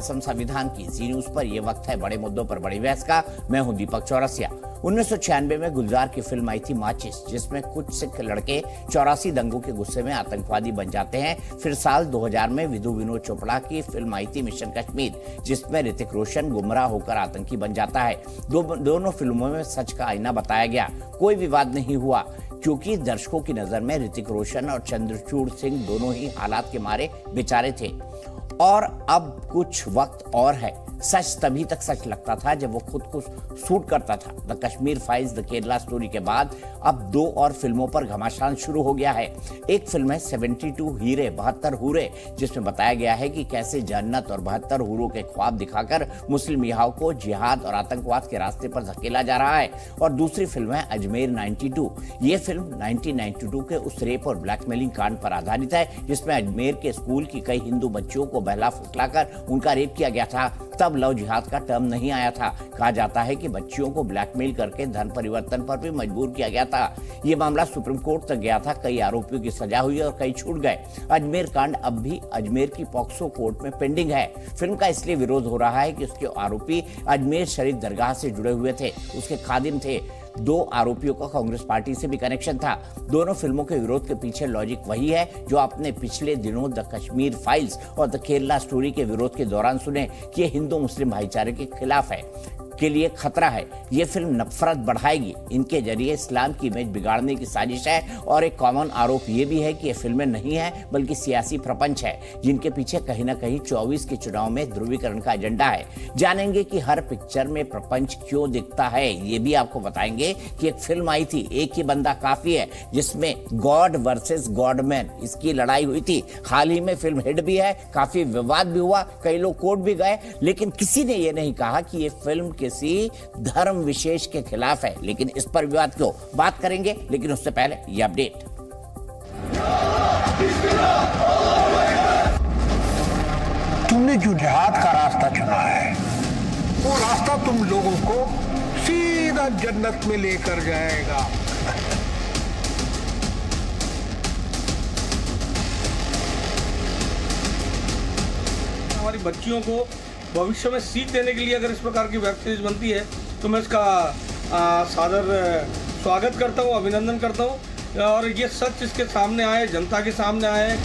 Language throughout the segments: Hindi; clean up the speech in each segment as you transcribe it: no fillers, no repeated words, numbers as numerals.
असम संविधान की जी न्यूज पर यह वक्त है बड़े मुद्दों पर बड़ी बहस का। मैं हूं दीपक चौरसिया। 1996 में गुलजार की फिल्म आई थी माचिस, जिसमें कुछ सिख लड़के 84 दंगों के गुस्से में आतंकवादी बन जाते हैं। फिर साल 2000 में विधु विनोद चोपड़ा की फिल्म आई थी मिशन कश्मीर, जिसमें ऋतिक रोशन गुमराह होकर आतंकी बन जाता है। दोनों फिल्मों में सच का आईना बताया गया। कोई विवाद नहीं हुआ क्योंकि दर्शकों की नजर में ऋतिक रोशन और चंद्रचूड़ सिंह दोनों ही हालात के मारे बेचारे थे। और अब कुछ वक्त और है। सच तभी तक सच लगता था जब वो खुद को सूट करता था। The Kashmir files, the Kerala story के बाद अब 2 और फिल्मों पर घमासान शुरू हो गया है। एक फिल्म है 72 हीरे 72 हूरे, जिसमें बताया गया है कि कैसे जन्नत और 72 हूरों के ख्वाब दिखाकर मुस्लिम युवाओं को जिहाद और आतंकवाद के रास्ते पर धकेला जा रहा है। और दूसरी फिल्म है अजमेर 92। ये फिल्म 1992 के उस रेप और ब्लैकमेलिंग कांड पर आधारित है, जिसमें अजमेर के स्कूल की कई हिंदू बच्चियों को बहला फुसलाकर उनका रेप किया गया था। तब लव जिहाद का टर्म नहीं आया था। कहा जाता है कि बच्चियों को ब्लैकमेल करके धन परिवर्तन पर भी मजबूर किया गया था। यह मामला सुप्रीम कोर्ट तक गया था। कई आरोपियों की सजा हुई और कई छूट गए। अजमेर कांड अब भी अजमेर की पॉक्सो कोर्ट में पेंडिंग है। फिल्म का इसलिए विरोध हो रहा है कि उसके आरोपी अजमेर शरीफ दरगाह से जुड़े हुए थे, उसके खादिम थे। 2 आरोपियों का कांग्रेस पार्टी से भी कनेक्शन था। दोनों फिल्मों के विरोध के पीछे लॉजिक वही है जो आपने पिछले दिनों द कश्मीर फाइल्स और द केरला स्टोरी के विरोध के दौरान सुने कि यह हिंदू मुस्लिम भाईचारे के खिलाफ है, के लिए खतरा है। यह फिल्म नफरत बढ़ाएगी, इनके जरिए इस्लाम की इमेज बिगाड़ने की साजिश है। और एक कॉमन आरोप यह भी है कि ये फिल्में नहीं है बल्कि सियासी प्रपंच है, जिनके पीछे कहीं ना कहीं 24 के चुनाव में ध्रुवीकरण का एजेंडा है। जानेंगे कि हर पिक्चर में प्रपंच क्यों दिखता है। ये भी आपको बताएंगे कि एक फिल्म आई थी एक ही बंदा काफी है, जिसमें गॉड वर्सेस गॉडमैन इसकी लड़ाई हुई थी। हाल ही में फिल्म हिट भी है, काफी विवाद भी हुआ, कई लोग कोर्ट भी गए, लेकिन किसी ने यह नहीं कहा कि यह फिल्म किसी धर्म विशेष के खिलाफ है। लेकिन इस पर विवाद क्यों, बात करेंगे। लेकिन उससे पहले ये अपडेट। तुमने जो जिहाद का रास्ता चुना है, वो रास्ता तुम लोगों को सीधा जन्नत में लेकर जाएगा। हमारी बच्चियों को भविष्य में सीख देने के लिए अगर इस प्रकार की वेब सीरीज बनती है तो मैं इसका सादर स्वागत करता हूँ, अभिनंदन करता हूँ। और ये सच इसके सामने आए, जनता के सामने आए।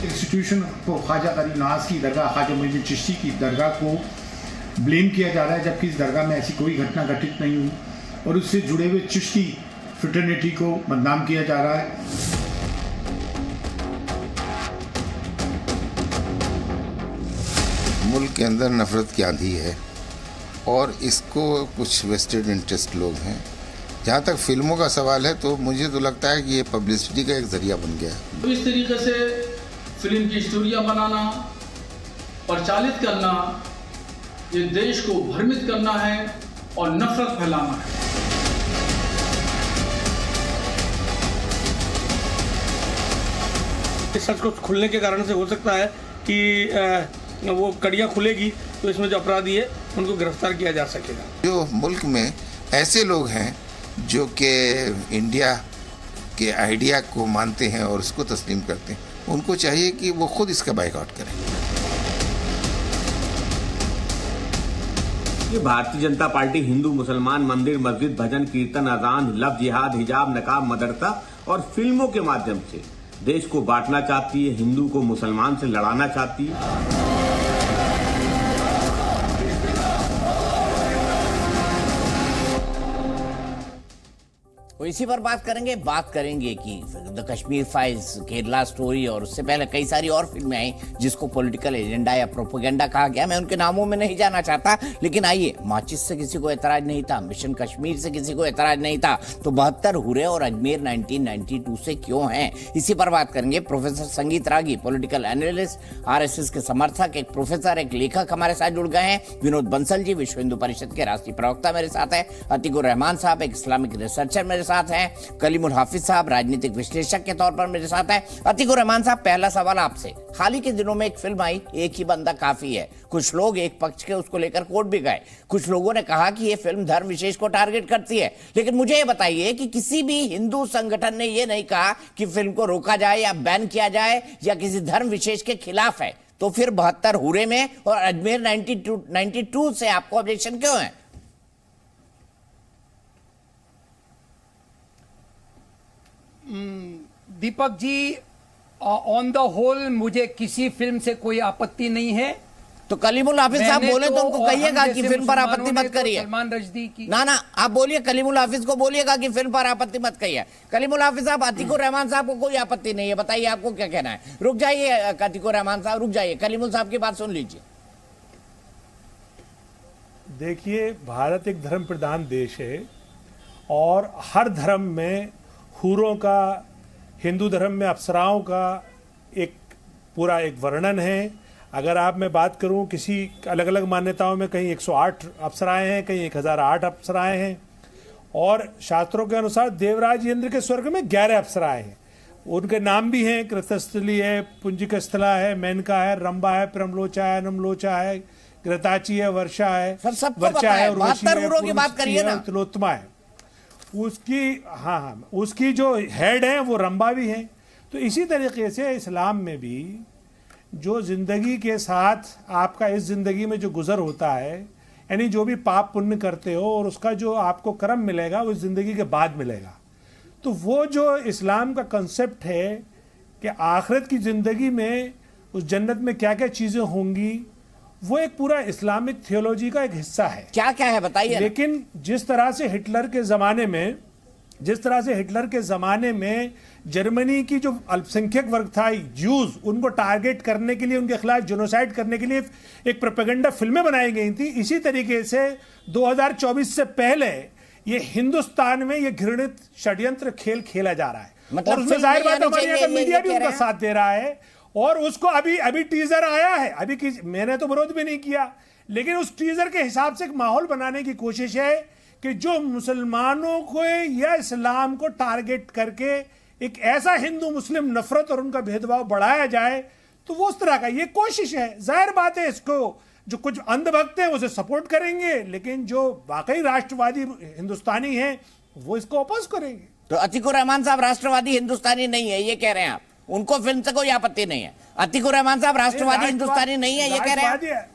इंस्टीट्यूशन को ख्वाजा करीम नवाज की दरगाह, ख्वाजा मोइनुद्दीन चिश्ती की दरगाह को ब्लेम किया जा रहा है, जबकि इस दरगाह में ऐसी कोई घटना घटित नहीं हुई। और उससे जुड़े हुए चिश्ती फ्रेटर्निटी को बदनाम किया जा रहा है। मुल्क के अंदर नफरत की आंधी है और इसको कुछ वेस्टेड इंटरेस्ट लोग हैं। जहाँ तक फिल्मों का सवाल है तो मुझे तो लगता है कि ये पब्लिसिटी का एक जरिया बन गया है। तो इस तरीके से फिल्म की स्टोरियाँ बनाना, प्रचालित करना, ये देश को भ्रमित करना है और नफरत फैलाना है। इस सच को खुलने के कारण से हो सकता है कि वो कड़ियाँ खुलेगी तो इसमें जो अपराधी है उनको गिरफ्तार किया जा सकेगा। जो मुल्क में ऐसे लोग हैं जो कि इंडिया के आइडिया को मानते हैं और उसको तस्लीम करते हैं, उनको चाहिए कि वो खुद इसका बाइकआउट करें। ये भारतीय जनता पार्टी हिंदू मुसलमान मंदिर मस्जिद भजन कीर्तन अजान लव जिहाद हिजाब नकाब मदरसा और फिल्मों के माध्यम से देश को बांटना चाहती है, हिंदू को मुसलमान से लड़ाना चाहती है। तो इसी पर बात करेंगे कि the Kashmir files, Kerala story और उससे पहले कई सारी और फिल्में आई जिसको पॉलिटिकल एजेंडा या प्रोपेगेंडा कहा गया। मैं उनके नामों में नहीं जाना चाहता, लेकिन आइए, माचिस से किसी को एतराज नहीं था, मिशन कश्मीर से किसी को एतराज नहीं था, तो 72 हुरे और अजमेर 1992 से क्यों हैं, इसी पर बात करेंगे। प्रोफेसर संगीत रागी, पॉलिटिकल एनालिस्ट, RSS के समर्थक, एक प्रोफेसर, एक लेखक हमारे साथ जुड़ गए हैं। विनोद बंसल जी, विश्व हिंदू परिषद के राष्ट्रीय प्रवक्ता मेरे साथ है। अतीकुर रहमान साहब, एक इस्लामिक रिसर्चर मेरे साथ साथ हैं कलीमुल हाफिज साहब, राजनीतिक विश्लेषक के तौर पर मेरे साथ है अतीकुर रहमान साहब। पहला सवाल आपसे, हाल ही के दिनों में एक फिल्म आई एक ही बंदा काफी है। कुछ लोग एक पक्ष के उसको लेकर कोर्ट भी गए, कुछ लोगों ने कहा कि ये फिल्म धर्म विशेष को टारगेट करती है। लेकिन मुझे ये बताइए कि किसी भी हिंदू संगठन ने ये नहीं कहा कि फिल्म को रोका जाए या बैन किया जाए या किसी धर्म विशेष के खिलाफ है, तो फिर 72 हुरे में और अजमेर 92 से आपको ऑब्जेक्शन क्यों है? Deepak ji, on the whole मुझे किसी फिल्म से कोई आपत्ति नहीं है। तो कलीमुल हाफिज साहब बोले तो उनको कहिएगा कि फिल्म पर आपत्ति मत करिए। सलमान रश्दी की ना आप बोलिए, कलीमुल हाफिज को बोलिएगा कि फिल्म पर आपत्ति मत करिए। कलीमुल हाफिज साहब, अतीकुर रहमान साहब को कोई आपत्ति नहीं है, बताइए आपको क्या कहना है? रुक जाइए अतीकुर रहमान साहब, रुक जाइए, कलीमुल साहब की बात सुन लीजिए। देखिए, भारत एक धर्म प्रधान देश है और हर धर्म में हूरों का, हिंदू धर्म में अप्सराओं का एक पूरा एक वर्णन है। अगर आप मैं बात करूं, किसी अलग अलग मान्यताओं में कहीं 108 अप्सराएं हैं, कहीं 1008 अप्सराएं हैं, और शास्त्रों के अनुसार देवराज इंद्र के स्वर्ग में 11 अप्सराएं हैं। उनके नाम भी हैं, कृतस्थली है, पुंजिकस्थला है, मेनका है, रंबा है, प्रमलोचा है, नमलोचा है, घृताची है, वर्षा है, वर्षा है, उर्वशी है, तिलोत्तमा है। उसकी जो हेड है वो रंबा भी है। तो इसी तरीके से इस्लाम में भी जो जिंदगी के साथ आपका इस जिंदगी में जो गुजर होता है, यानी जो भी पाप पुण्य करते हो और उसका जो आपको कर्म मिलेगा वो जिंदगी के बाद मिलेगा। तो वो जो इस्लाम का कंसेप्ट है कि आखिरत की जिंदगी में उस जन्नत में क्या क्या चीजें होंगी, वो एक पूरा इस्लामिक थियोलॉजी का एक हिस्सा है। क्या क्या है बताइए। लेकिन जिस तरह से हिटलर के जमाने में जर्मनी की जो अल्पसंख्यक वर्ग था, ज्यूज, उनको टारगेट करने के लिए, उनके खिलाफ जेनोसाइड करने के लिए एक प्रोपेगेंडा फिल्में बनाई गई थी। इसी तरीके से 2024 से पहले ये हिंदुस्तान में ये घृणित षड्यंत्र खेल खेला जा रहा है। मतलब और उसमें जाहिर बात हमारे यहाँ का मीडिया भी उनका साथ दे रहा है। और उसको अभी टीजर आया है, मैंने तो विरोध भी नहीं किया, लेकिन उस टीजर के हिसाब से एक माहौल बनाने की कोशिश है कि जो मुसलमानों को या इस्लाम को टारगेट करके एक ऐसा हिंदू मुस्लिम नफरत और उनका भेदभाव बढ़ाया जाए, तो वो उस तरह का ये कोशिश है। जाहिर बात है, इसको जो कुछ अंधभक्त हैं उसे सपोर्ट करेंगे, लेकिन जो वाकई राष्ट्रवादी हिंदुस्तानी हैं वो इसको अपोज करेंगे। तो अतीकुर रहमान साहब राष्ट्रवादी हिंदुस्तानी नहीं है ये कह रहे हैं आप? उनको फिल्म से कोई आपत्ति नहीं है? अतीकुर रहमान साहब राष्ट्रवादी हिंदुस्तानी नहीं है ये कह रहे हैं?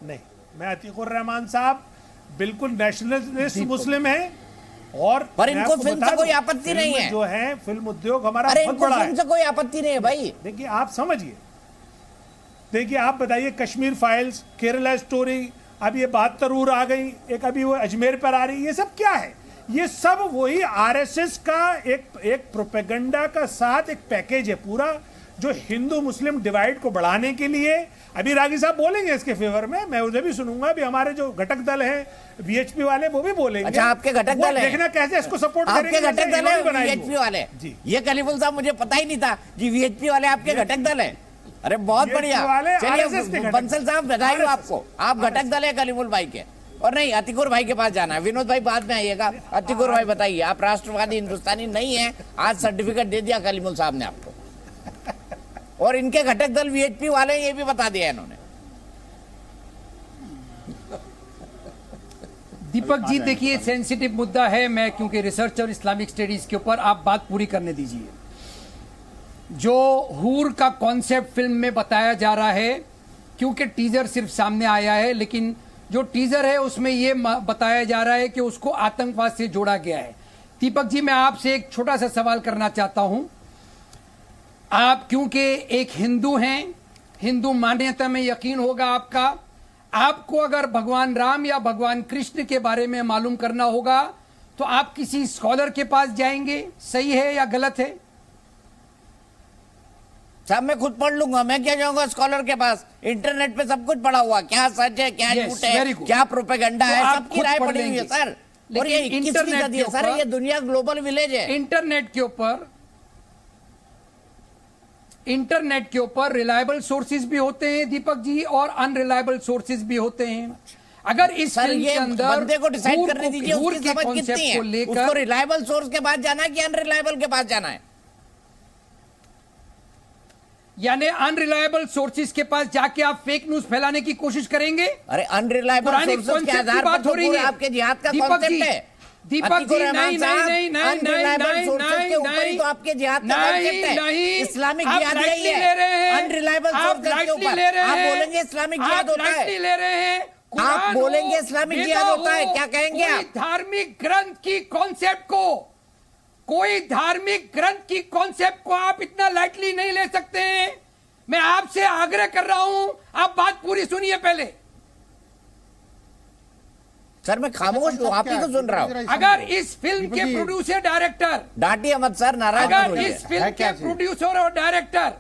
नहीं, मैं अतीकुर रहमान साहब बिल्कुल नेशनलिस्ट मुस्लिम है। और पर इनको फिल्म से कोई आपत्ति नहीं है जो है फिल्म उद्योग हमारा बहुत इनको बड़ा फिल्म से कोई आपत्ति नहीं है भाई। देखिए आप समझिए, देखिए आप बताइए, कश्मीर फाइल्स, केरला स्टोरी, अब ये 72 आ गई, एक अभी वो अजमेर पर आ रही, ये सब क्या है? ये सब वही आरएसएस का एक प्रोपेगेंडा का साथ एक पैकेज है पूरा, जो हिंदू मुस्लिम डिवाइड को बढ़ाने के लिए। अभी रागी साहब बोलेंगे इसके फेवर में, मैं उसे भी सुनूंगा। अभी हमारे जो घटक दल हैं वीएचपी वाले, वो भी बोलेंगे। अच्छा, आपके घटक दल है, देखना कैसे इसको सपोर्ट करेंगे। आपके घटक दल है वीएचपी वाले जी। ये कलीमुल साहब मुझे पता ही नहीं था कि वीएचपी वाले आपके घटक दल है। अरे बहुत बढ़िया, चलिए बंसल साहब बधाई हो आपको, आप घटक दल है कलीमुल भाई के। और नहीं, अतीकुर भाई के पास जाना है, विनोद भाई बाद में आइएगा। अतीकुर भाई बताइए, आप राष्ट्रवादी हिंदुस्तानी नहीं है, आज सर्टिफिकेट दे दिया कलीमुल साहब ने आपको, और इनके घटक दल वीएचपी वाले ये भी बता दिया इन्होंने। दीपक जी देखिए, सेंसिटिव मुद्दा है, मैं क्योंकि रिसर्च और इस्लामिक स्टडीज के ऊपर आप बात पूरी करने दीजिए। जो हूर का कॉन्सेप्ट फिल्म में बताया जा रहा है, क्योंकि टीजर सिर्फ सामने आया है, लेकिन जो टीजर है उसमें यह बताया जा रहा है कि उसको आतंकवाद से जोड़ा गया है। दीपक जी, मैं आपसे एक छोटा सा सवाल करना चाहता हूं। आप क्योंकि एक हिंदू हैं, हिंदू मान्यता में यकीन होगा आपका, आपको अगर भगवान राम या भगवान कृष्ण के बारे में मालूम करना होगा तो आप किसी स्कॉलर के पास जाएंगे, सही है या गलत है? साहब मैं खुद पढ़ लूंगा, मैं क्या जाऊंगा स्कॉलर के पास? इंटरनेट पे सब कुछ पढ़ा हुआ, क्या सच है क्या झूठ है, क्या प्रोपेगेंडा है, सबकी राय पड़ी हुई है सर। और ये 21वीं सदी है सर, ये दुनिया ग्लोबल विलेज है। इंटरनेट के ऊपर रिलायबल सोर्सेज भी होते हैं दीपक जी, और अनरिलायबल सोर्सेज भी होते हैं। अगर इस सर फिल्म ये के अंदर बंदे को डिसाइड करने दीजिए हूर उसकी के समझ कितनी कॉन्सेप्ट है, को लेकर उसको रिलायबल सोर्स के पास जाना है कि अनरिलायबल के पास जाना है। यानी अनरिलायबल सोर्सेज के पास जाके आप फेक न्यूज फैलाने की कोशिश करेंगे। अरे अनरिलायबल सोर्सेज के आधार पर तो पूरे आपके जिहाद का कॉन्सेप्ट है। दीपक जी नहीं नहीं नहीं नहीं तो आपके जिहाद का कॉन्सेप्ट है। नहीं इस्लामिक आप जिहाद लाइटली यही ले रहे है। हैं, अनरिलायबल आप सोर्सेज के लाइटली ऊपर ले रहे आप हैं, बोलेंगे इस्लामिक जिहाद आप होता है। लाइटली ले रहे हैं। आप कुरान बोलेंगे हो, इस्लामिक वेदा जिहाद होता है, हो, क्या कहेंगे कोई आप? धार्मिक ग्रंथ की कॉन्सेप्ट को, कोई धार्मिक ग्रंथ की कॉन्सेप्ट को आप इतना लाइटली नहीं ले सकते हैं। मैं आपसे आग्रह कर रहा हूं, आप बात पूरी सुनिए पहले। सर मैं खामोश हूँ, आप ही को सुन रहा हूँ। अगर इस फिल्म के प्रोड्यूसर डायरेक्टर, डांटिए मत सर, नाराज मत अगर होइए। इस फिल्म के प्रोड्यूसर और डायरेक्टर,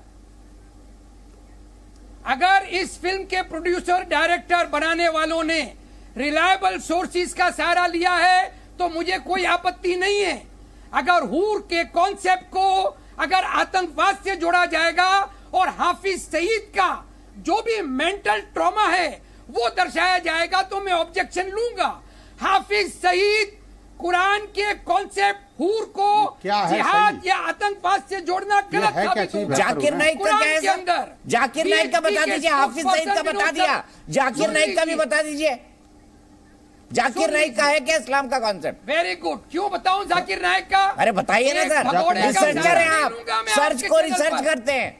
अगर इस फिल्म के प्रोड्यूसर डायरेक्टर बनाने वालों ने रिलायबल सोर्सेज का सहारा लिया है तो मुझे कोई आपत्ति नहीं है। अगर हूर के कॉन्सेप्ट को अगर आतंकवाद से जोड़ा जाएगा और हाफिज सईद का जो भी मेंटल ट्रॉमा है वो दर्शाया जाएगा तो मैं ऑब्जेक्शन लूंगा। हाफिज सईद कुरान के कॉन्सेप्ट हूर को जिहाद या आतंकवाद से जोड़ना गलत साबित होगा। जाकिर नाइक का क्या है सर? जाकिर नाइक का बता दीजिए, हाफिज सईद का बता दिया, जाकिर नाइक का भी बता दीजिए। जाकिर नाइक का है क्या इस्लाम का कॉन्सेप्ट? वेरी गुड, क्यों बताऊं जाकिर नाइक का? अरे बताइए ना सर, रिसर्चर हैं आप, सर्च को रिसर्च करते हैं।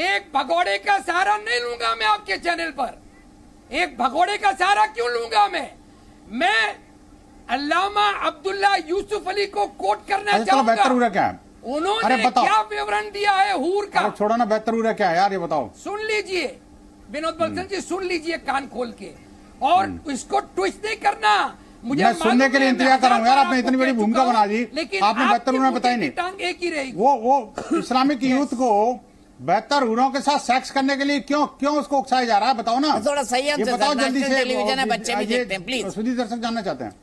एक भगोड़े का सहारा नहीं लूंगा मैं आपके चैनल पर। एक भगोड़े का सहारा क्यों लूंगा मैं अल्लामा अब्दुल्ला यूसुफ अली को कोट करना चाहूंगा। बेहतर हुआ क्या है? उन्होंने क्या विवरण दिया है हूर का? छोड़ो ना, बेहतर हुआ क्या है यार, ये बताओ। सुन लीजिए विनोद बंसल जी, सुन लीजिए कान खोल के, और इसको ट्विस्ट नहीं करना। मुझे मैं सुनने के लिए इंतजार कर रहा हूँ यार, आपने इतनी बड़ी भूमिका बना दी, लेकिन आपने बेहतर हुआ बताई नहीं। टांग एक ही रहेगी। वो इस्लामिक यूथ को बेहतर हुरों के साथ सेक्स करने के लिए क्यों उसको उकसाया जा रहा है, बताओ ना। थोड़ा सही ये बताओ जल्दी से, टेलीविजन है, बच्चे भी देखते हैं प्लीज। सुधी दर्शक जानना चाहते हैं।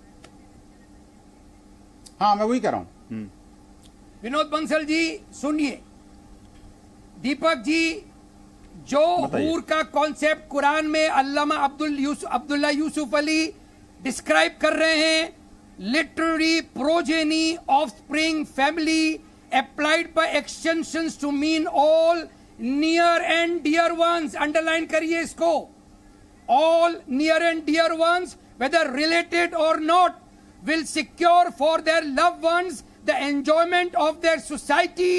हाँ मैं वही कह रहा हूँ। विनोद बंसल जी सुनिए, दीपक जी जो हूर का कॉन्सेप्ट कुरान में अल्लामा अब्दुल्ला यूसुफ अली डिस्क्राइब कर रहे हैं, literary progeny offspring family applied by extensions to mean all near and dear ones, underline करिए इसको, all near and dear ones whether related or not will secure for their loved ones the enjoyment of their society.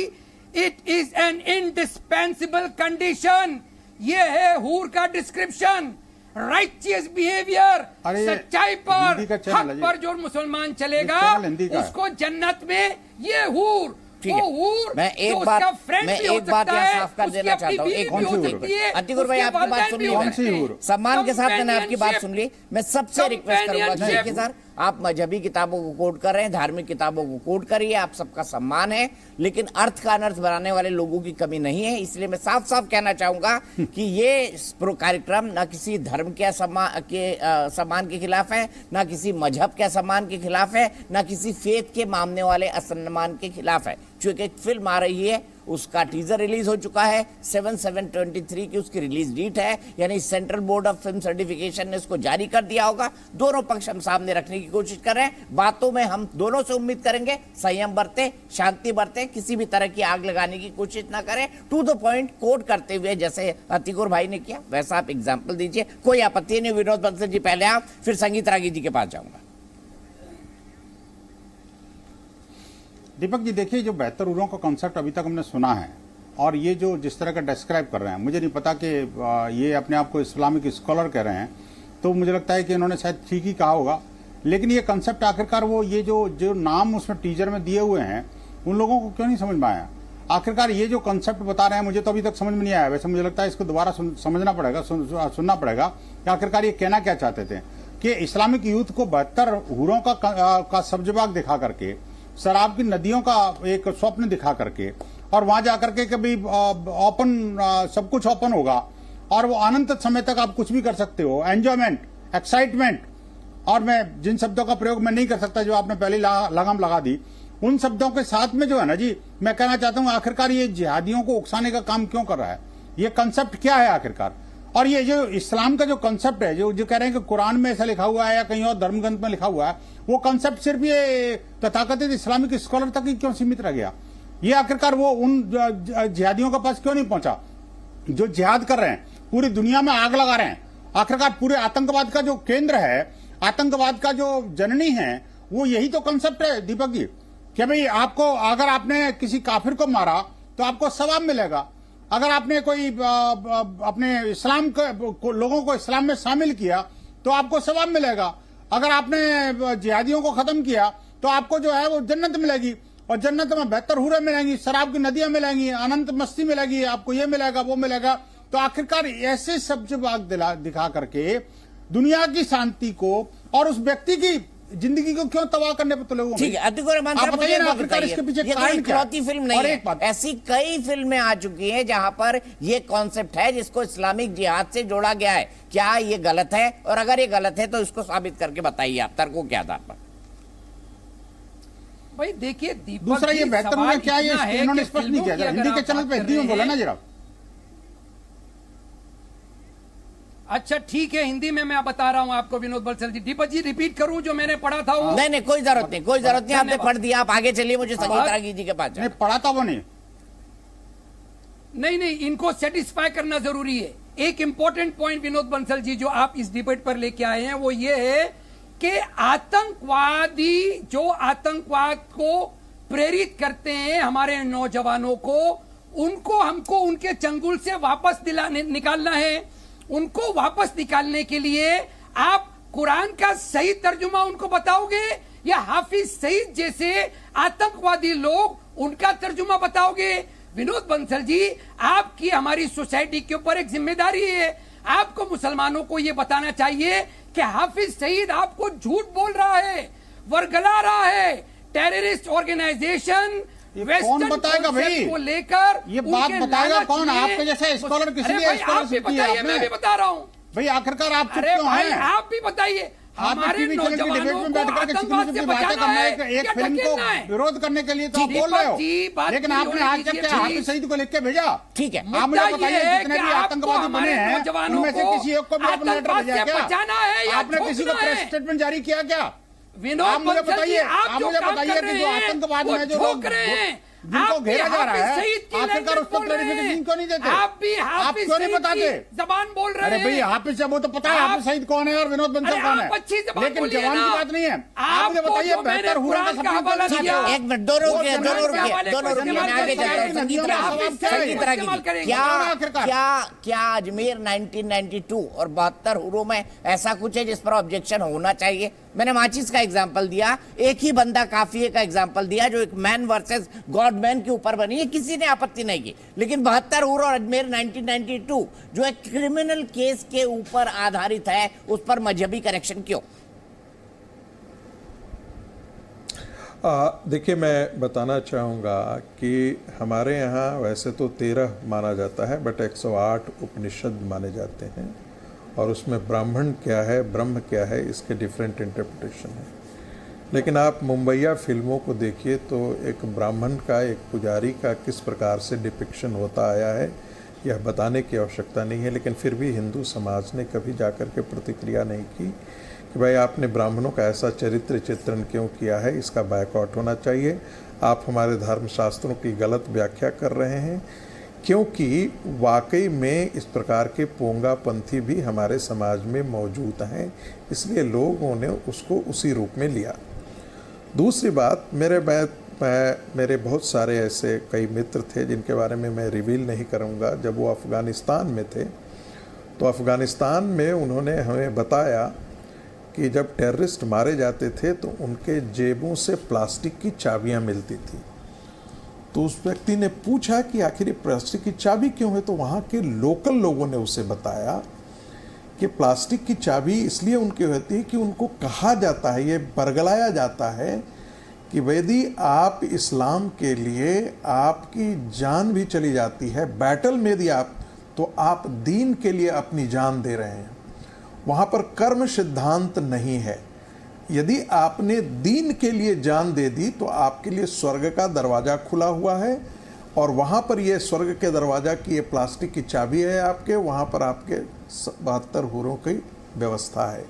It is an indispensable condition. ये है हूर का डिस्क्रिप्शन। राइचियस बिहेवियर, सच्चाई पर, हक पर जो मुसलमान चलेगा उसको जन्नत में, ये हूर। ठीक है, मैं एक बात यहाँ साफ कर देना चाहता हूँ। एक अतिकुर भाई आपकी बात सुन ली, सम्मान के साथ मैंने आपकी बात सुन ली। मैं सबसे रिक्वेस्ट करूंगा, देखिए सर आप मजहबी किताबों को कोट कर रहे हैं, धार्मिक किताबों को कोट करिए, आप सबका सम्मान है, लेकिन अर्थ का अनर्थ बनाने वाले लोगों की कमी नहीं है। इसलिए मैं साफ साफ कहना चाहूंगा कि ये कार्यक्रम न किसी धर्म के सम्मान के खिलाफ है, न किसी मजहब के सम्मान के खिलाफ है, न किसी फेथ के मानने वाले असम्मान के खिलाफ है। चूंकि एक फिल्म आ रही है, उसका टीजर रिलीज हो चुका है, 7/7/23 की उसकी रिलीज डेट है, यानी central board of film certification ने उसको जारी कर दिया होगा। दोनों पक्ष हम सामने रखने की कोशिश कर रहे हैं। बातों में हम दोनों से उम्मीद करेंगे संयम बरते, शांति बरते, किसी भी तरह की आग लगाने की कोशिश ना करें, टू द पॉइंट कोट करते हुए जैसे अतिकुर भाई ने किया वैसा आप एग्जाम्पल दीजिए, कोई आपत्ति नहीं। विनोद बंसल जी पहले आप, फिर संगीत रागी जी के पास जाऊंगा। दीपक जी देखिए, जो बेहतर हुरों का कॉन्सेप्ट अभी तक हमने सुना है, और ये जो जिस तरह का डिस्क्राइब कर रहे हैं, मुझे नहीं पता कि ये अपने आप को इस्लामिक स्कॉलर कह रहे हैं, तो मुझे लगता है कि इन्होंने शायद ठीक ही कहा होगा। लेकिन ये कॉन्सेप्ट आखिरकार वो ये जो नाम उसमें टीजर में दिए हुए हैं, उन लोगों को क्यों नहीं समझ में आया? आखिरकार ये जो कॉन्सेप्ट बता रहे हैं, मुझे तो अभी तक समझ में नहीं आया। वैसे मुझे लगता है इसको दोबारा समझना पड़ेगा, सुनना पड़ेगा कि आखिरकार ये कहना क्या चाहते थे, कि इस्लामिक यूथ को बेहतर हुरों का सब्जबाग दिखा करके, शराब की नदियों का एक स्वप्न दिखा करके, और वहां जाकर के कभी ओपन सब कुछ ओपन होगा और वो अनंत समय तक आप कुछ भी कर सकते हो, एंजॉयमेंट, एक्साइटमेंट, और मैं जिन शब्दों का प्रयोग मैं नहीं कर सकता जो आपने पहले लगाम लगा दी, उन शब्दों के साथ में जो है ना जी, मैं कहना चाहता हूं आखिरकार ये जिहादियों को उकसाने का काम क्यों कर रहा है? ये कंसेप्ट क्या है आखिरकार? और ये जो इस्लाम का जो कंसेप्ट है, जो कह रहे हैं कि कुरान में ऐसा लिखा हुआ है या कहीं और धर्मग्रंथ में लिखा हुआ है, वो कंसेप्ट सिर्फ ये तथाकथित इस्लामिक स्कॉलर तक ही क्यों सीमित रह गया? ये आखिरकार वो उन जिहादियों के पास क्यों नहीं पहुंचा जो जिहाद कर रहे हैं, पूरी दुनिया में आग लगा रहे हैं? आखिरकार पूरे आतंकवाद का जो केंद्र है, आतंकवाद का जो जननी है, वो यही तो कंसेप्ट है दीपक जी, कि भाई आपको अगर आपने किसी काफिर को मारा तो आपको सवाब मिलेगा, अगर आपने कोई अपने इस्लाम को लोगों को इस्लाम में शामिल किया तो आपको सवाब मिलेगा, अगर आपने जिहादियों को खत्म किया तो आपको जो है वो जन्नत मिलेगी, और जन्नत में बेहतर हूरें मिलेंगी, शराब की नदियां मिलेंगी, अनंत मस्ती मिलेगी, आपको ये मिलेगा वो मिलेगा। तो आखिरकार ऐसे सब्ज बाग दिखा करके दुनिया की शांति को और उस व्यक्ति की जिंदगी को क्यों तबाह करने पर तुले हुए? ठीक है, अतिक रहमान साहब, मुझे एक बात बताइए, ये कोई इकलौती फिल्म नहीं है, ऐसी कई फिल्में आ चुकी हैं जहां पर ये कॉन्सेप्ट है जिसको इस्लामिक जिहाद से जोड़ा गया है। क्या ये गलत है? और अगर ये गलत है तो इसको साबित करके बताइए आप, तर्कों के आधार पर। भाई देखिए दीपक, दूसरा ये बेहतर हुआ क्या, ये इन्होंने स्पष्ट नहीं किया, हिंदी के चैनल पे हिंदी में बोला ना जरा। अच्छा ठीक है, हिंदी में मैं बता रहा हूं आपको विनोद बंसल जी। दीपक जी रिपीट करूं जो मैंने पढ़ा था वो? नहीं, कोई जरूरत नहीं, कोई जरूरत नहीं, आपने पढ़ दिया, आप आगे चलिए, मुझे संगीता जी के पास नहीं पढ़ा था वो नहीं, इनको सेटिस्फाई करना जरूरी है। एक इंपॉर्टेंट पॉइंट विनोद बंसल जी जो आप इस डिबेट पर लेके आए हैं वो ये है कि आतंकवादी जो आतंकवाद को प्रेरित करते हैं हमारे नौजवानों को, उनको हमको उनके चंगुल से वापस निकालना है। उनको वापस निकालने के लिए आप कुरान का सही तर्जुमा उनको बताओगे या हाफिज सईद जैसे आतंकवादी लोग उनका तर्जुमा बताओगे? विनोद बंसल जी, आपकी हमारी सोसाइटी के ऊपर एक जिम्मेदारी है। आपको मुसलमानों को यह बताना चाहिए कि हाफिज सईद आपको झूठ बोल रहा है, वर्गला रहा है, टेररिस्ट ऑर्गेनाइजेशन कौन बताएगा भाई को लेकर ये बात बताएगा कौन? आपके जैसा स्कॉलर किसी लिए स्कॉलरशिप की है? मैं भी बता रहा हूँ भाई, आखिरकार आप चुप अरे क्यों भाई हैं? आप भी बताइए। हमारे नौजवानों को आतंकवाद से बचाना है, एक फिल्म को विरोध करने के लिए तो आप बोल रहे हो, लेकिन आपने आज तक क्या हाफिज सईद को लिख के भेजा? ठीक है, आप मुझे बताइए जितने भी आतंकवादी बने हैं उनमें से किसी एक को भी आपने लेटर भेजा क्या? आपने किसी को प्रेस स्टेटमेंट जारी किया क्या? आप मुझे बताइए, आप मुझे बताइए कि जो आतंकवाद में जो लोग जिनको घेरा जा रहा है, आखिरकार उसको क्लैरिफिकेशन क्यों नहीं देते? आप क्यों नहीं बताते? जबान बोल रहे हैं। अरे भाई हाफिज वो तो पता है हाफिज सईद कौन है और विनोद बंसल कौन है, लेकिन जवान की बात नहीं है। आप मुझे बताइए बेहतर हुआ का सपना। एक मिनट, दोनों क्या अजमेर 1992 और 72 हुरों में ऐसा कुछ है जिस पर ऑब्जेक्शन होना चाहिए? मैंने माचिस का एग्जांपल दिया, एक ही बंदा काफी का एग्जांपल दिया जो एक मैन वर्सेस गॉड मैन के ऊपर बनी है, किसी ने आपत्ति नहीं की। लेकिन 72 हुर और अजमेर 1992 जो एक क्रिमिनल केस के ऊपर आधारित है, उस पर मजहबी करेक्शन क्यों? देखिए, मैं बताना चाहूँगा कि हमारे यहाँ वैसे तो 13 माना जाता है, बट 108 उपनिषद माने जाते हैं, और उसमें ब्राह्मण क्या है, ब्रह्म क्या है, इसके डिफरेंट इंटरप्रिटेशन है। लेकिन आप मुंबईया फिल्मों को देखिए तो एक ब्राह्मण का, एक पुजारी का किस प्रकार से डिपिक्शन होता आया है, यह बताने की आवश्यकता नहीं है। लेकिन फिर भी हिंदू समाज ने कभी जाकर के प्रतिक्रिया नहीं की कि भाई आपने ब्राह्मणों का ऐसा चरित्र चित्रण क्यों किया है, इसका बायकॉट होना चाहिए, आप हमारे धर्मशास्त्रों की गलत व्याख्या कर रहे हैं। क्योंकि वाकई में इस प्रकार के पोंगापंथी भी हमारे समाज में मौजूद हैं, इसलिए लोगों ने उसको उसी रूप में लिया। दूसरी बात, मेरे बहुत सारे ऐसे कई मित्र थे जिनके बारे में मैं रिवील नहीं करूंगा। जब वो अफ़गानिस्तान में थे तो अफ़गानिस्तान में उन्होंने हमें बताया कि जब टेररिस्ट मारे जाते थे तो उनके जेबों से प्लास्टिक की चाबियां मिलती थी। तो उस व्यक्ति ने पूछा कि आखिर ये प्लास्टिक की चाबी क्यों है, तो वहाँ के लोकल लोगों ने उसे बताया कि प्लास्टिक की चाबी इसलिए उनकी होती है कि उनको कहा जाता है, ये बरगलाया जाता है कि यदि आप इस्लाम के लिए आपकी जान भी चली जाती है बैटल में, यदि आप, तो आप दीन के लिए अपनी जान दे रहे हैं। वहाँ पर कर्म सिद्धांत नहीं है। यदि आपने दीन के लिए जान दे दी तो आपके लिए स्वर्ग का दरवाज़ा खुला हुआ है, और वहाँ पर ये स्वर्ग के दरवाज़ा की ये प्लास्टिक की चाबी है आपके, वहाँ पर आपके 72 हूरों की व्यवस्था है।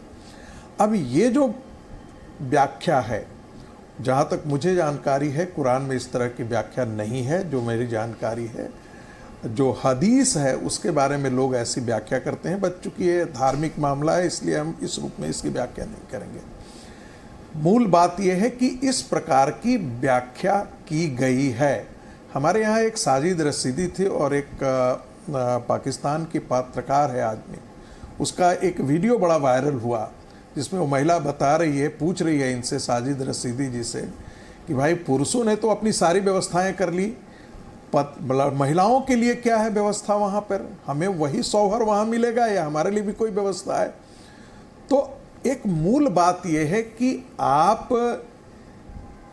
अब ये जो व्याख्या है, जहाँ तक मुझे जानकारी है कुरान में इस तरह की व्याख्या नहीं है, जो मेरी जानकारी है। जो हदीस है उसके बारे में लोग ऐसी व्याख्या करते हैं, बट चूंकि ये धार्मिक मामला है इसलिए हम इस रूप में इसकी व्याख्या नहीं करेंगे। मूल बात यह है कि इस प्रकार की व्याख्या की गई है। हमारे यहाँ एक साजिद रशीदी थे और एक पाकिस्तान की पत्रकार है आदमी, उसका एक वीडियो बड़ा वायरल हुआ जिसमें वो महिला बता रही है, पूछ रही है इनसे, साजिद रशीदी जी से, कि भाई पुरुषों ने तो अपनी सारी व्यवस्थाएं कर ली, महिलाओं के लिए क्या है व्यवस्था वहाँ पर? हमें वही सौहर वहाँ मिलेगा या हमारे लिए भी कोई व्यवस्था है? तो एक मूल बात यह है कि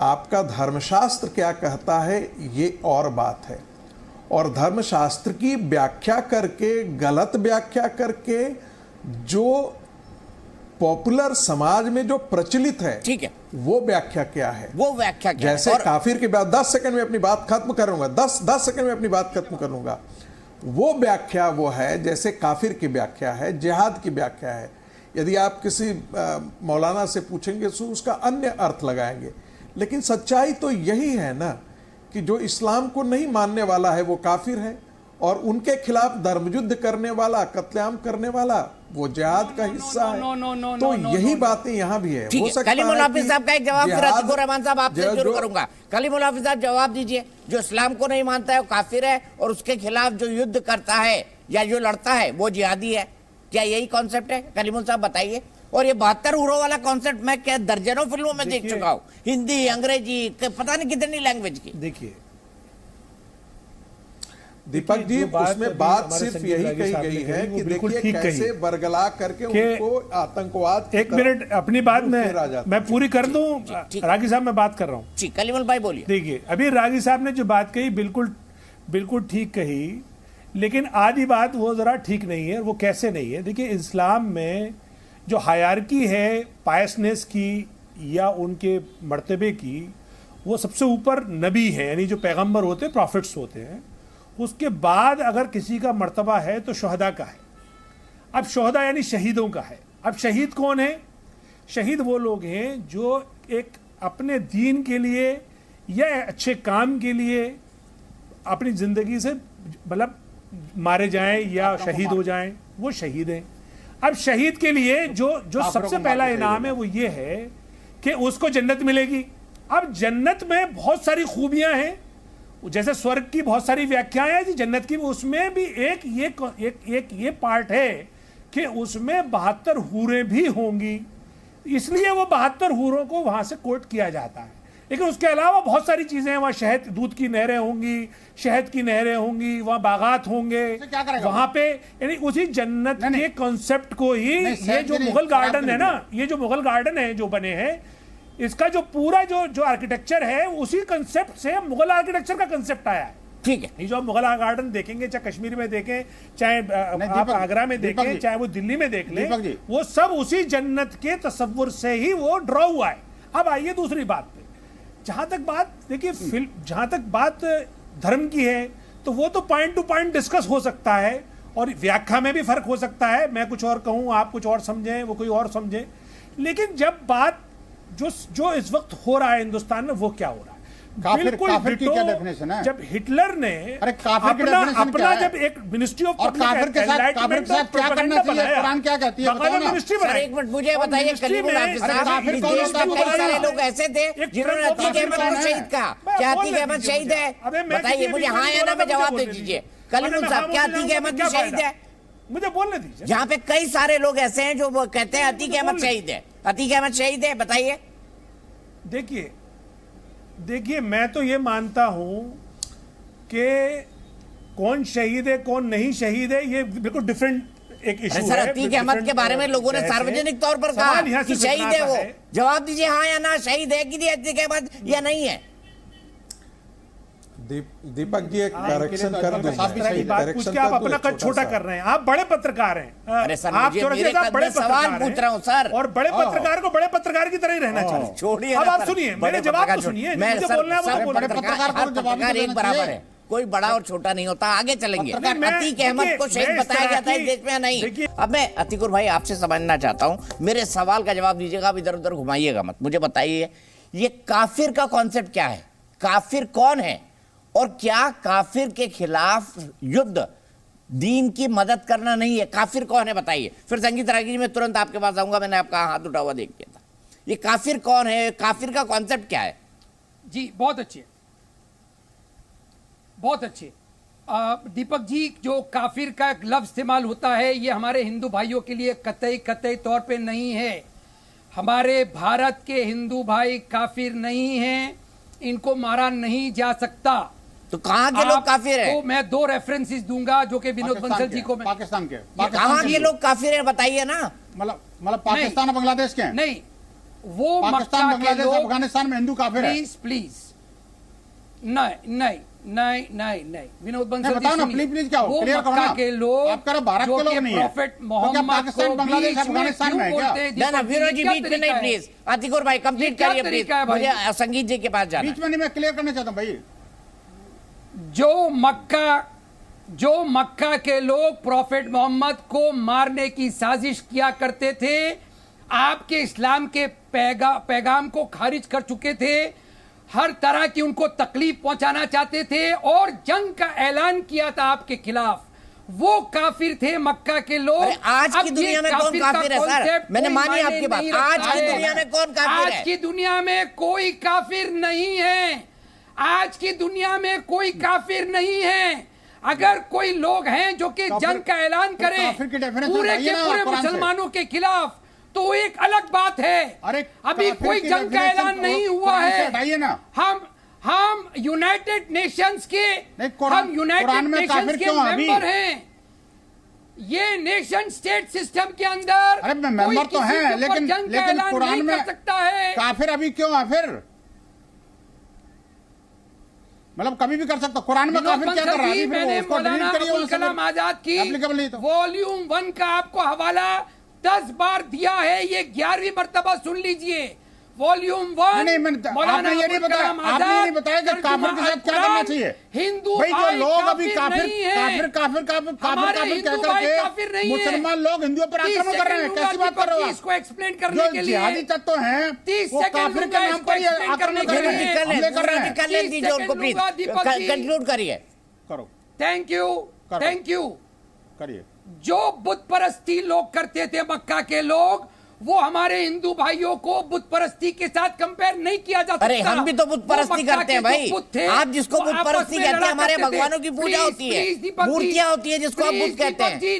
आपका धर्मशास्त्र क्या कहता है ये और बात है, और धर्मशास्त्र की व्याख्या करके, गलत व्याख्या करके जो पॉपुलर समाज में जो प्रचलित है, ठीक है, वो व्याख्या क्या है? वो व्याख्या क्या जैसे है? काफिर के बाद 10 सेकंड में अपनी बात खत्म करूंगा, 10 सेकंड में अपनी बात खत्म करूंगा। वो व्याख्या वो है जैसे काफिर की व्याख्या है, जिहाद की व्याख्या है। यदि आप किसी मौलाना से पूछेंगे तो उसका अन्य अर्थ लगाएंगे, लेकिन सच्चाई तो यही है ना कि जो इस्लाम को नहीं मानने वाला है वो काफिर है, और उनके खिलाफ धर्मयुद्ध करने वाला, कत्लेआम करने वाला वो जिहाद का हिस्सा है। तो यही बातें यहाँ भी है। हो सकता कलीमुल है हाफिज साहब का एक जवाब फिर जिहाद- अतीकुर रहमान साहब आपसे शुरू करूंगा। कलीमुल हाफिज साहब जवाब दीजिए, जो इस्लाम को नहीं मानता है वो काफिर है और उसके खिलाफ जो युद्ध करता है या जो लड़ता है वो जिहादी है, क्या यही कॉन्सेप्ट है? कलीमुल साहब बताइए। और ये 72 हूरों वाला कॉन्सेप्ट मैं क्या दर्जनों फिल्मों में देख चुका हूँ, हिंदी, अंग्रेजी, पता नहीं कितनी लैंग्वेज की। देखिए दीपक जी, उसमें बात सिर्फ यही कही गई है कि देखिए कैसे बरगला करके उनको आतंकवाद। एक मिनट अपनी बात मैं पूरी कर दूं। रागी साहब मैं बात कर रहा हूं। जी कलीमुल भाई बोलिए। देखिए अभी रागी साहब ने जो बात कही बिल्कुल ठीक कही, लेकिन आधी बात वो जरा ठीक नहीं है। वो कैसे नहीं है? देखिए इस्लाम में जो हायरार्की है पायसनेस की या उनके मर्तबे की, वो सबसे ऊपर नबी है, यानी जो पैगंबर होते हैं, प्रॉफिट्स होते हैं। उसके बाद अगर किसी का मर्तबा है तो शुहदा का है। अब शुहदा यानी शहीदों का है। अब शहीद कौन है? शहीद वो लोग हैं जो एक अपने दीन के लिए या अच्छे काम के लिए अपनी ज़िंदगी से मतलब मारे जाएं या शहीद हो जाएं, वो शहीद हैं। अब शहीद के लिए जो सबसे पहला इनाम है वो ये है कि उसको जन्नत मिलेगी। अब जन्नत में बहुत सारी खूबियां हैं, जैसे स्वर्ग की बहुत सारी व्याख्याएं हैं जी जन्नत की, उसमें भी एक ये पार्ट है कि उसमें 72 हूरें भी होंगी, इसलिए वो 72 हूरों को वहां से कोट किया जाता है। लेकिन उसके अलावा बहुत सारी चीजें हैं, वहाँ शहद, दूध की नहरें होंगी, शहद की नहरें होंगी, वहाँ बागात होंगे, वहां पे यानी उसी जन्नत के कॉन्सेप्ट को ही ये जो मुगल गार्डन है ना, ये जो मुगल गार्डन है जो बने हैं, इसका जो पूरा जो आर्किटेक्चर है उसी कंसेप्ट से मुगल आर्किटेक्चर का कंसेप्ट आया है। ठीक है, ये जो मुगल गार्डन देखेंगे, चाहे कश्मीर में देखें, चाहे आप आगरा में देखें, चाहे वो दिल्ली में देख लें, वो सब उसी जन्नत के तस्वुर से ही वो ड्रॉ हुआ है। अब आइए दूसरी बात पे, जहां तक बात देखिए जहां तक बात धर्म की है तो वो तो पॉइंट टू पॉइंट डिस्कस हो सकता है और व्याख्या में भी फर्क हो सकता है। मैं कुछ और कहूं, आप कुछ और समझें, वो कोई और समझे। लेकिन जब बात जो इस वक्त हो रहा है हिंदुस्तान में, वो क्या हो रहा है? काफिर की क्या डेफिनेशन है? जब हिटलर ने अपना जब एक मिनिस्ट्री ऑफ काफिर के साथ काफिर साहब क्या करना चाहिए? कुरान क्या कहती है? सर एक मिनट मुझे बताइए, कलीमुल हाफिज साहब, इस देश में कई सारे लोग ऐसे थे जिन्होंने अतीक अहमद को शहीद कहा। क्या अतीक अहमद शहीद है? बताइए मुझे, हाँ या ना में जवाब दे दीजिए। कलीमुल साहब, क्या अतीक अहमद भी शहीद है? मुझे बोलने दीजिए। यहाँ पे कई सारे लोग ऐसे हैं जो कहते हैं अतीक अहमद शहीद है, अतीक अहमद शहीद है, बताइए। देखिए मैं तो ये मानता हूं कि कौन शहीद है कौन नहीं शहीद है ये बिल्कुल डिफरेंट एक इशू है। सर अतीक अहमद के बारे में लोगों ने सार्वजनिक तौर पर कहा कि शहीद है वो, जवाब दीजिए हाँ या ना, शहीद है कि नहीं अतीक अहमद या नहीं है? दीपक जी एक करेक्शन कर दें, आप अपना कद छोटा कर रहे हैं, आप बड़े पत्रकार हैं। अरे सर आप बड़े सवाल पूछ रहा हूँ सर, और बड़े पत्रकार को बड़े पत्रकार की तरह ही रहना चाहिए। छोड़िए, अब आप सुनिए, मेरे जवाब तो सुनिए, मुझे बोलना है वो तो बोलना है। पत्रकार एक बराबर है। कोई बड़ा और छोटा नहीं होता। आगे चलेंगे। पत्रकार- अतीक अहमद को शहीद मैं इस बताया तरह जाता है की- देश में या नहीं? देखिए- अब मैं अतीकुर भाई आपसे समझना चाहता हूं, मेरे सवाल का जवाब दीजिएगा, आप इधर उधर घुमाइएगा मत। मुझे बताइए ये काफिर का कॉन्सेप्ट क्या है? काफिर कौन है और क्या काफिर के खिलाफ युद्ध दीन की मदद करना नहीं है? काफिर कौन है बताइए। फिर संगीत रागी जी मैं तुरंत आपके पास आऊंगा, मैंने आपका हाथ उठा हुआ देख लिया था। ये काफिर कौन है, काफिर का कॉन्सेप्ट क्या है? जी बहुत अच्छे, बहुत अच्छे। दीपक जी, जो काफिर का एक लफ्ज इस्तेमाल होता है ये हमारे हिंदू भाइयों के लिए कतई तौर पे नहीं है। हमारे भारत के हिंदू भाई काफिर नहीं हैं, इनको मारा नहीं जा सकता। तो कहां के लोग काफिर हैं? तो मैं 2 रेफरेंसेस दूंगा जो कि विनोद बंसल जी को पाकिस्तान के कहां के लोग काफिर हैं बताइए ना। मतलब पाकिस्तान और बांग्लादेश के हैं? नहीं, वो पाकिस्तान, मक्का के बांग्लादेश, लोग, अफगानिस्तान में हिंदू काफिर है। प्लीज नहीं नहीं नहीं नहीं नहीं विनोद बंसल जी बताओ ना, सुनिए। प्लीज क्या हो, वो क्लियर करो मक्का ना। के लोग आप कह रहे हो भारत के लोग नहीं है, प्रॉफिट तो क्या मोहम्मद पाकिस्तान, को बांग्लादेश, बीच में अफगानिस्तान क्यों में है क्या? बोलते हैं? ना दीपक विनोद जी क्या बीच में तरीका नहीं है? प्लीज। अतीकुर भाई कंप्लीट ये क्या करिए तरीका है प्लीज, भाई? मुझे संगीत जी के पास जाना बीच में नहीं, मैं क्लियर करना चाहता हूँ भाई। जो मक्का के लोग प्रॉफिट मोहम्मद को मारने की साजिश किया करते थे, आपके इस्लाम के पैगाम को खारिज कर चुके थे, हर तरह की उनको तकलीफ पहुंचाना चाहते थे और जंग का ऐलान किया था आपके खिलाफ, वो काफिर थे मक्का के लोग। अरे आज की दुनिया में कौन काफिर है सर? मैंने मानी आपकी बात, आज की दुनिया में कौन काफिर है? आज की दुनिया में कोई काफिर नहीं है। आज की दुनिया में कोई काफिर नहीं है। अगर कोई लोग हैं जो कि जंग का ऐलान करें पूरे के पूरे मुसलमानों के खिलाफ, तो एक अलग बात है। अभी कोई जंग का ऐलान नहीं हुआ है। हम यूनाइटेड नेशंस के मेंबर हैं। ये नेशन स्टेट सिस्टम के अंदर अरे मेंबर तो हैं, लेकिन कुरान में सकता है। काफिर अभी क्यों है फिर? मतलब कभी भी कर सकता। कुरान में काफिर क्या कर रहा है? मैंने मौलाना अबुल कलाम आजाद की वॉल्यूम 1 का आपको हवाला 10 बार दिया है, ये 11वीं मर्तबा सुन लीजिए। वॉल्यूम 1 मौलाना ये नहीं बताया, आपने नहीं बताया कि काफिर के साथ क्या करना चाहिए। हिंदू भाई जो लोग अभी काफिर कह करके मुसलमान लोग हिंदुओं पर आक्रमण कर रहे हैं, कैसी बात कर रहे हो? इसको एक्सप्लेन करने के लिए जिहादी तत्व हैं वो काफिर के नाम पर ये आक्रमण कर रहे हैं, हमले कर रहे हैं। कंक्लूड करिए। करो। Thank you. करिए। जो बुत परस्ती लोग करते थे मक्का के लोग, वो हमारे हिंदू भाइयों को बुत परस्ती के साथ कंपेयर नहीं किया जा सकता। अरे हम भी तो बुत परस्ती करते हैं भाई। आप जिसको बुत परस्ती कहते हैं, हमारे भगवानों की पूजा होती है, मूर्तियां होती है जिसको आप बुत कहते हैं। जी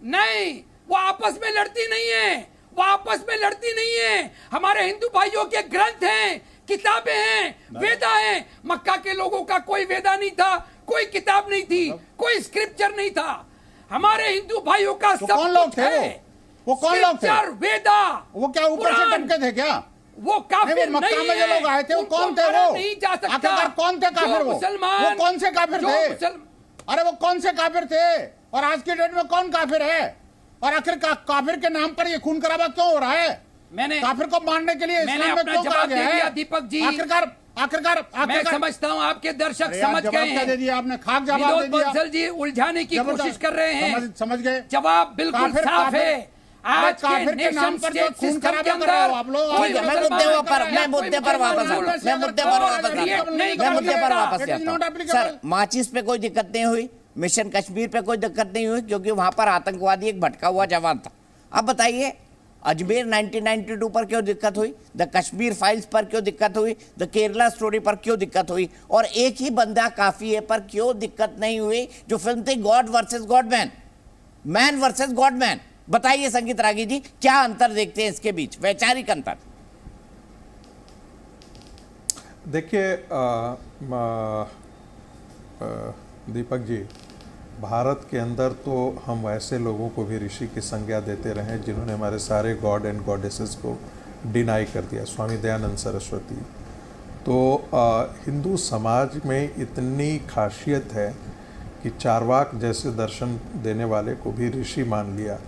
नहीं, वो आपस में लड़ती नहीं है। हमारे हिंदू भाइयों के ग्रंथ हैं, किताबें हैं, वेदा हैं। मक्का के लोगों का कोई वेदा नहीं था, कोई किताब नहीं थी, कोई स्क्रिप्चर नहीं था। हमारे हिंदू भाइयों का सब कुछ है। वो कौन लोग थे? वेदा। वो क्या ऊपर से टपके थे क्या? वो काफिर मक्का नहीं में जो लोग आए थे वो कौन थे? वो नहीं जा सकता। आखिरकार कौन थे काफिर? वो कौन से काफिर थे? अरे वो कौन से काफिर थे? और आज की डेट में कौन काफिर है? और आखिर काफिर के नाम पर ये खून खराबा क्यों हो रहा है? मैंने काफिर को मारने के लिए इस्लाम में क्यों कहा गया है? दीपक जी आखिरकार मैं समझता हूँ आपके दर्शक समझ गए हैं। दे दिया आपने, खाक जवाब दे विनोद बंसल जी उलझाने की कोशिश कर रहे हैं। समझ गए। जवाब बिल्कुल साफ है। आज काफिर के नाम पर जो खून खराबा कर रहे हो आप लोग। मैं मुद्दे पर वापस आता हूं। सर माचिस पे कोई दिक्कत नहीं हुई, मिशन कश्मीर पे कोई दिक्कत नहीं हुई, क्योंकि वहां पर आतंकवादी एक भटका हुआ जवान था। अब बताइए अजमेर 1992 पर क्यों दिक्कत हुई, द कश्मीर फाइल्स पर क्यों दिक्कत हुई, द केरला स्टोरी पर क्यों दिक्कत हुई, और एक ही बंदा काफी है पर क्यों दिक्कत नहीं हुई जो फिल्म थी God versus godman, man versus godman? बताइए संगीत रागी जी, क्या अंतर देखते हैं इसके बीच, वैचारिक अंतर? देखिए दीपक जी, भारत के अंदर तो हम वैसे लोगों को भी ऋषि की संज्ञा देते रहे जिन्होंने हमारे सारे गॉड एंड गॉडेसेस को डिनाई कर दिया, स्वामी दयानंद सरस्वती। तो हिंदू समाज में इतनी खासियत है कि चारवाक जैसे दर्शन देने वाले को भी ऋषि मान लिया।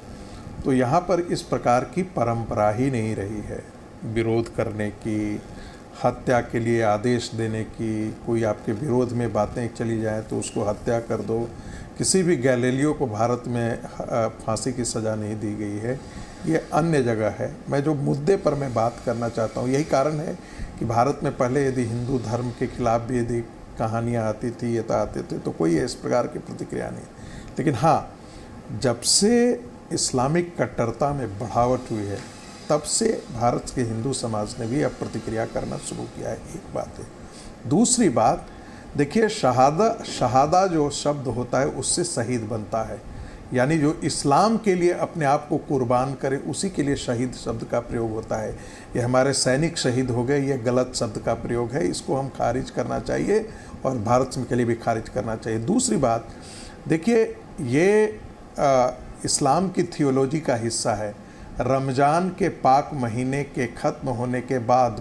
तो यहाँ पर इस प्रकार की परंपरा ही नहीं रही है विरोध करने की, हत्या के लिए आदेश देने की, कोई आपके विरोध में बातें चली जाए तो उसको हत्या कर दो। किसी भी गैलीलियो को भारत में फांसी की सज़ा नहीं दी गई है, ये अन्य जगह है। मैं जो मुद्दे पर मैं बात करना चाहता हूँ, यही कारण है कि भारत में पहले यदि हिंदू धर्म के खिलाफ भी यदि कहानियाँ आती थी, ये आते थे, तो कोई इस प्रकार की प्रतिक्रिया नहीं। लेकिन हाँ, जब से इस्लामिक कट्टरता में बढ़ावट हुई है, तब से भारत के हिंदू समाज ने भी अब प्रतिक्रिया करना शुरू किया है। एक बात है। दूसरी बात, देखिए, शहादा जो शब्द होता है उससे शहीद बनता है, यानी जो इस्लाम के लिए अपने आप को कुर्बान करे उसी के लिए शहीद शब्द का प्रयोग होता है। ये हमारे सैनिक शहीद हो गए, ये गलत शब्द का प्रयोग है, इसको हम खारिज करना चाहिए और भारत के लिए भी खारिज करना चाहिए। दूसरी बात, देखिए, ये इस्लाम की थियोलॉजी का हिस्सा है। रमज़ान के पाक महीने के ख़त्म होने के बाद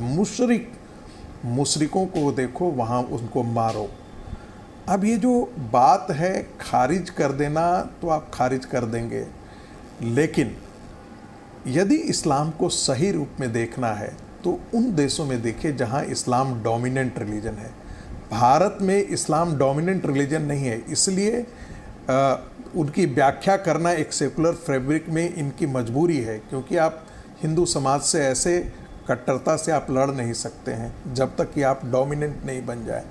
मुशरिकों को देखो, वहाँ उनको मारो। अब ये जो बात है खारिज कर देना, तो आप खारिज कर देंगे, लेकिन यदि इस्लाम को सही रूप में देखना है तो उन देशों में देखिए जहाँ इस्लाम डोमिनेंट रिलीजन है। भारत में इस्लाम डोमिनेंट रिलीजन नहीं है, इसलिए उनकी व्याख्या करना एक सेकुलर फैब्रिक में इनकी मजबूरी है, क्योंकि आप हिंदू समाज से ऐसे कट्टरता से आप लड़ नहीं सकते हैं जब तक कि आप डोमिनेंट नहीं बन जाए।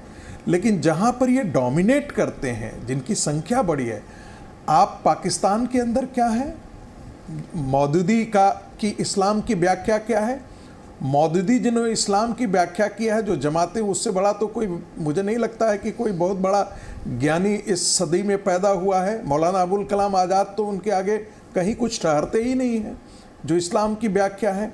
लेकिन जहाँ पर ये डोमिनेट करते हैं, जिनकी संख्या बड़ी है, आप पाकिस्तान के अंदर क्या है, मौदूदी की इस्लाम की व्याख्या क्या है, मौदूदी जिन्होंने इस्लाम की व्याख्या किया है, जो जमाते, उससे बड़ा तो कोई, मुझे नहीं लगता है कि कोई बहुत बड़ा ज्ञानी इस सदी में पैदा हुआ है। मौलाना अबुल कलाम आज़ाद तो उनके आगे कहीं कुछ ठहरते ही नहीं है, जो इस्लाम की व्याख्या है।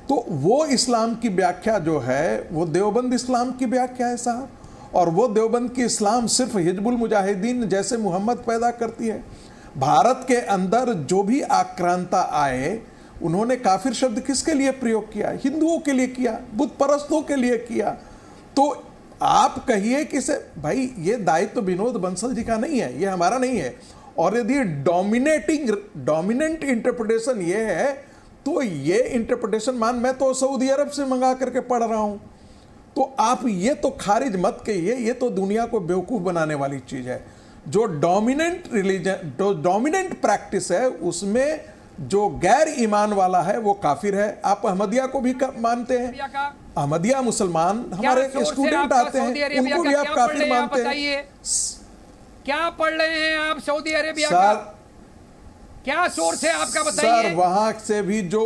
तो वो इस्लाम की व्याख्या जो है वो देवबंद इस्लाम की व्याख्या है साहब, और वो देवबंद की इस्लाम सिर्फ हिजबुल मुजाहिदीन जैसे मोहम्मद पैदा करती है। भारत के अंदर जो भी आक्रांता आए, उन्होंने काफिर शब्द किसके लिए प्रयोग किया? हिंदुओं के लिए किया, बुत परस्तों के लिए किया। तो आप कहिए कि से भाई ये दायित्व विनोद बंसल जी का नहीं है, ये हमारा नहीं है। और यदि डोमिनेंट इंटरप्रिटेशन ये है, तो ये इंटरप्रिटेशन मैं तो सऊदी अरब से मंगा करके पढ़ रहा हूं। तो आप ये तो खारिज मत कहिए, ये तो दुनिया को बेवकूफ बनाने वाली चीज है। जो डोमिनेंट रिलीजन, जो डोमिनेंट प्रैक्टिस है, उसमें जो गैर ईमान वाला है वो काफिर है। आप अहमदिया को भी मानते हैं, अहमदिया मुसलमान हमारे स्टूडेंट आते हैं, उनको भी आप काफिर मानते हैं। क्या पढ़ रहे हैं आप सऊदी अरेबिया का? क्या सोर्स है आपका, बताइए। सर वहां से भी जो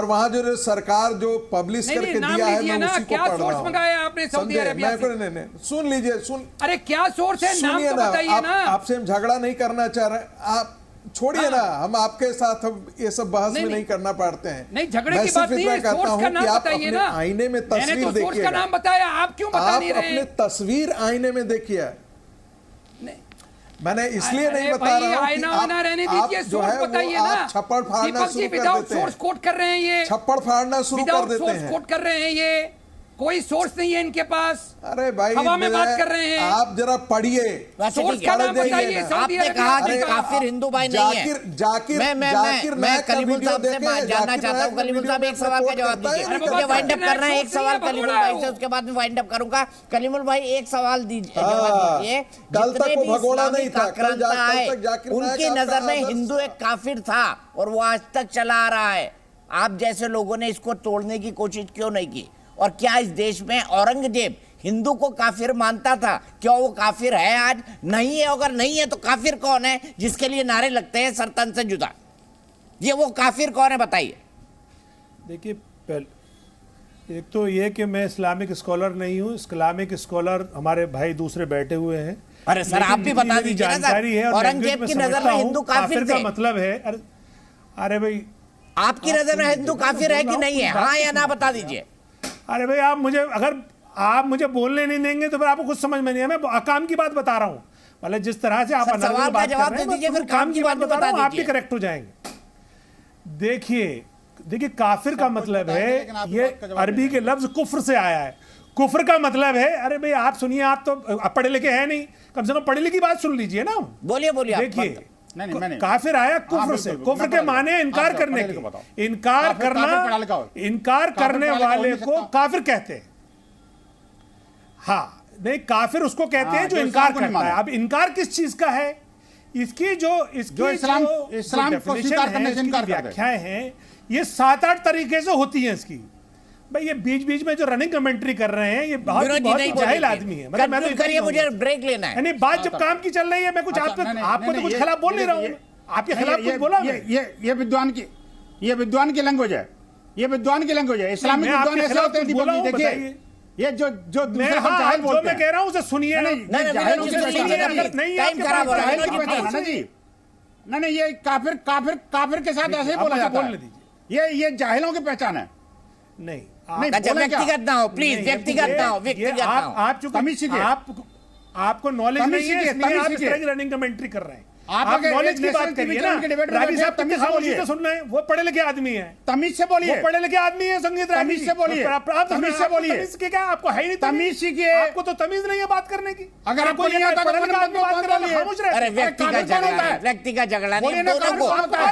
वहां जो सरकार जो पब्लिश करके दिया है, मैं उसी को पढ़ रहा हूं। मंगाया आपने सऊदी अरेबिया से? नहीं, सुन लीजिए, अरे क्या सोर्स है, नाम तो बताइए ना। आपसे हम झगड़ा नहीं करना चाह रहे, आप छोड़िए ना, हम आपके साथ ये सब बहस में नहीं करना पाते हैं। नहीं, झगड़े की बात नहीं है, सोर्स का नाम बताइए ना। आईने में तस्वीर देखिए, सोर्स का नाम बताया, आप क्यों बता नहीं रहे? अपने तस्वीर आईने में देखिए। मैंने इसलिए नहीं बता रहा हूं कि आप रहने दीजिए, सोर्स बताइए ना। छप्पड़ फाड़ना शुरू कर देते हैं, सोर्स कोट कर रहे हैं, ये छप्पड़ फाड़ना शुरू कर देते हैं, कोट कर रहे हैं, ये कोई सोर्स नहीं है इनके पास। अरे भाई, हवा में बात कर रहे हैं। आप जरा पढ़िए, सोर्स का नाम बताइए। आपने कहा कि काफिर हिंदू भाई नहीं है। मैं कलीमुल साहब से जानना चाहता हूँ। कलीमुल साहब एक सवाल का जवाब दीजिए, मुझे वाइंड अप करना है। एक सवाल कलीमुल भाई से, उसके बाद में वाइंड अप करूंगा। कलीमुल भाई एक सवाल दीजिए, जवाब दीजिए। जितने भी इस्लामिक आक्रांता आए, उनकी नजर में हिंदू एक काफिर था और वो आज तक चला आ रहा है। आप जैसे लोगों ने इसको तोड़ने की कोशिश क्यों नहीं की? और क्या इस देश में औरंगजेब हिंदू को काफिर मानता था? क्या वो काफिर है आज? नहीं है। अगर नहीं है तो काफिर कौन है जिसके लिए नारे लगते हैं सर तन से जुदा? ये वो काफिर कौन है, बताइए। देखिए, एक तो ये कि मैं इस्लामिक स्कॉलर नहीं हूँ, इस्लामिक स्कॉलर हमारे भाई दूसरे बैठे हुए हैं। अरे सर, आप भी बता दीजिए ना सर, औरंगजेब की नजर में हिंदू काफिर का मतलब है। अरे भाई, आपकी नजर में हिंदू काफिर है कि नहीं है? हाँ या ना बता दीजिए। अरे भाई, अगर आप मुझे बोलने नहीं देंगे तो फिर आपको कुछ समझ में नहीं है। मैं काम की बात बता रहा हूँ, मतलब जिस तरह से आप सवाल का जवाब दे दीजिए, फिर काम की बात बता दीजिए, आप भी करेक्ट हो जाएंगे। देखिए, काफिर का मतलब है, ये अरबी के लफ्ज कुफ्र से आया है। कुफ्र का मतलब है, अरे भाई आप सुनिए, आप तो पढ़े लिखे हैं नहीं, कम से कम पढ़े लिखी बात सुन लीजिए ना। बोलिए। देखिए, मैंने काफिर आया कुफ्र से, कुफ्र के माने इनकार करने के, इनकार करने वाले को काफिर कहते हैं। हाँ, नहीं, काफिर उसको कहते हैं जो इनकार करता है। अब इनकार किस चीज का है? इसकी जो इस्लाम को स्वीकार करने से इनकार करता है, व्याख्याएं हैं, ये 7-8 तरीके से होती हैं इसकी। भाई ये बीच में जो रनिंग कमेंट्री कर रहे हैं, ये बहुत जाहिल आदमी है। मतलब मैं तो करिए, मुझे ब्रेक लेना है। बात जब काम की चल रही है, मैं कुछ आपको तो कुछ खिलाफ बोल नहीं रहा हूँ, आपके खिलाफ कुछ बोला। ये विद्वान की लैंग्वेज है, ये विद्वान की लैंग्वेज है। इस्लामिक विद्वान ऐसे होते हैं दीपक जी, देखिए ये जो दूसरे को जाहिल बोलते हैं, मैं कह रहा हूं उसे सुनिए। नहीं, ये काफिर के साथ ऐसे ही बोला जाता है। ये जाहिलों की पहचान है। नहीं, व्यक्तिगत ना हो प्लीज, व्यक्तिगत ना हो, व्यक्तिगत ना हो। आप चूंकि आपको नॉलेज नहीं है, इसलिए आप इस तरह की रनिंग कमेंट्री कर रहे हैं। आप नॉलेज की बात करिए ना। रागी साहब तमीज से सुन रहे हैं, वो पढ़े लिखे आदमी है। तमीज से बोलिए, वो पढ़े लिखे आदमी है। संगीत तमीज से बोलिए, तमीज से बोलिए। तमीज के क्या आपको है ही नहीं? तमीज सीखिए। आपको तो तमीज नहीं है बात करने की। अगर आपको नहीं आता अरे व्यक्तिगत झगड़ा नहीं, दोनों को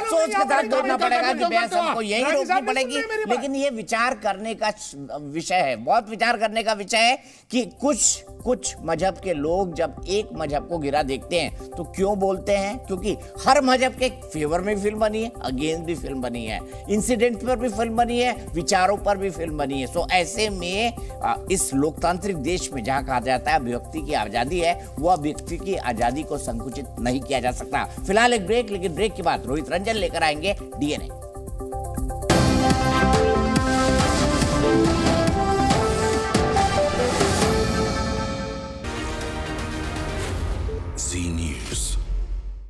सोच के साथ जोड़ना पड़ेगा कि बहस हमको यही रोकनी पड़ेगी। लेकिन ये विचार करने का विषय है, बहुत विचार करने का विषय है कि कुछ मजहब के लोग जब एक मजहब को गिरा देखते हैं तो क्यों बोलते हैं? क्योंकि हर मजहब के फेवर में फिल्म बनी है, अगेंस्ट भी फिल्म बनी है, इंसिडेंट पर भी फिल्म बनी है, विचारों पर भी फिल्म बनी है। सो ऐसे में इस लोकतांत्रिक देश में जहां कहा जाता है व्यक्ति की आजादी है, वह व्यक्ति की आजादी को संकुचित नहीं किया जा सकता। फिलहाल एक ब्रेक, लेकिन ब्रेक के बाद रोहित रंजन लेकर आएंगे DNA।